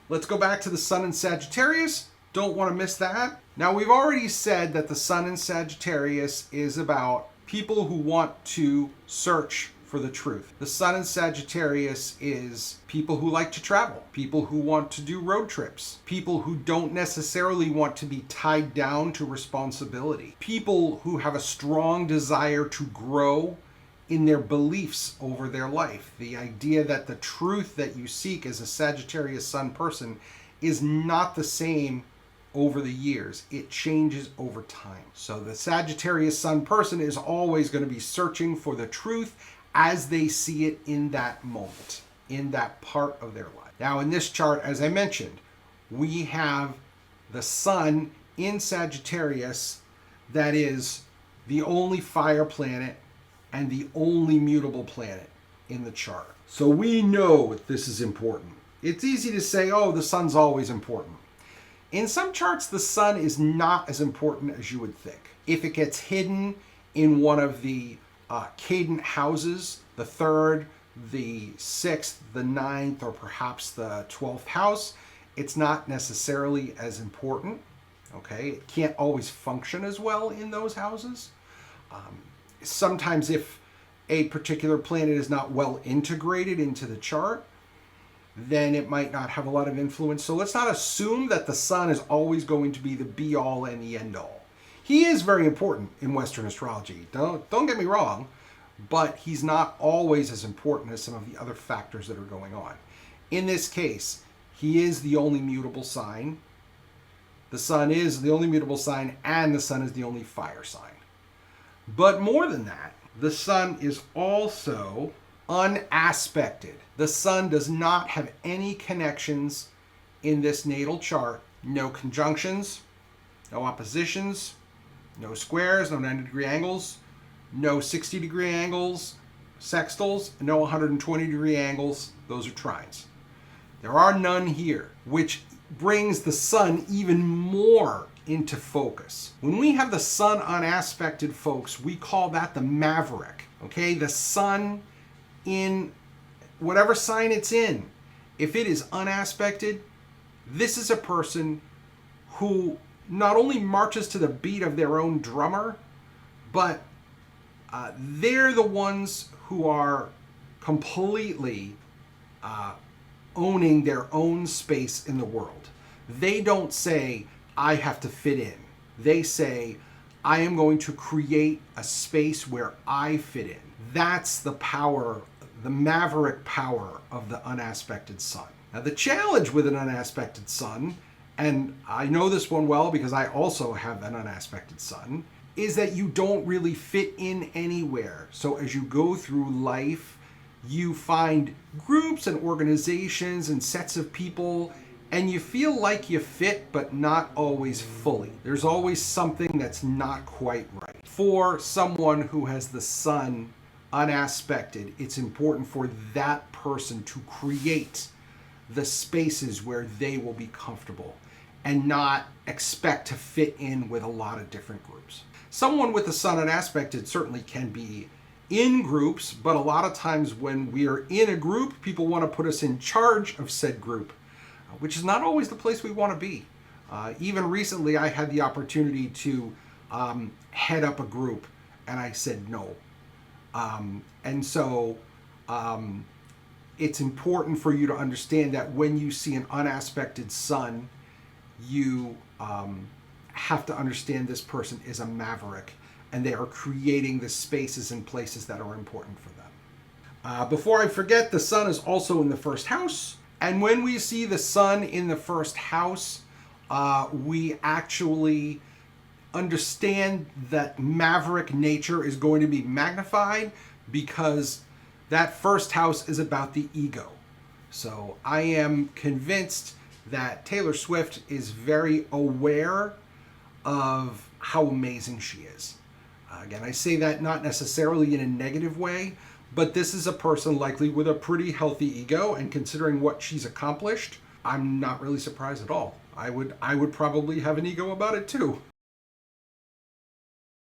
Let's go back to the sun in Sagittarius. Don't want to miss that. Now, we've already said that the sun in Sagittarius is about people who want to search for the truth. The sun in Sagittarius is people who like to travel, people who want to do road trips, people who don't necessarily want to be tied down to responsibility, people who have a strong desire to grow in their beliefs over their life. The idea that the truth that you seek as a Sagittarius sun person is not the same over the years. It changes over time. So the Sagittarius sun person is always going to be searching for the truth as they see it in that moment, in that part of their life. Now, in this chart, as I mentioned, we have the sun in Sagittarius that is the only fire planet and the only mutable planet in the chart. So we know this is important. It's easy to say, oh, the sun's always important. In some charts, the sun is not as important as you would think. If it gets hidden in one of the cadent houses, the 3rd, the 6th, the 9th, or perhaps the 12th house, it's not necessarily as important. Okay, it can't always function as well in those houses. Sometimes if a particular planet is not well integrated into the chart, then it might not have a lot of influence. So let's not assume that the sun is always going to be the be-all and the end-all. He is very important in Western astrology. Don't get me wrong, but he's not always as important as some of the other factors that are going on. In this case, he is the only mutable sign. The sun is the only mutable sign, and the sun is the only fire sign. But more than that, the sun is also unaspected. The sun does not have any connections in this natal chart. No conjunctions, no oppositions, no squares, no 90-degree angles, no 60-degree angles, sextiles, no 120-degree angles. Those are trines. There are none here, which brings the sun even more into focus. When we have the sun unaspected, folks, we call that the maverick. Okay, the sun in whatever sign it's in, if it is unaspected, this is a person who not only marches to the beat of their own drummer, but they're the ones who are completely owning their own space in the world. They don't say, I have to fit in. They say, I am going to create a space where I fit in. That's the power, the maverick power of the unaspected sun. Now, the challenge with an unaspected sun, and I know this one well because I also have an unaspected sun, is that you don't really fit in anywhere. So as you go through life, you find groups and organizations and sets of people, and you feel like you fit, but not always fully. There's always something that's not quite right. For someone who has the sun unaspected, it's important for that person to create the spaces where they will be comfortable and not expect to fit in with a lot of different groups. Someone with the sun unaspected certainly can be in groups, but a lot of times when we are in a group, people want to put us in charge of said group, which is not always the place we want to be. Even recently, I had the opportunity to head up a group, and I said no. It's important for you to understand that when you see an unaspected sun, you have to understand this person is a maverick, and they are creating the spaces and places that are important for them. Before I forget, the sun is also in the first house. And when we see the sun in the first house, we actually understand that maverick nature is going to be magnified because that first house is about the ego. So I am convinced that Taylor Swift is very aware of how amazing she is. Again, I say that not necessarily in a negative way, but this is a person likely with a pretty healthy ego, and considering what she's accomplished, I'm not really surprised at all. I would probably have an ego about it too.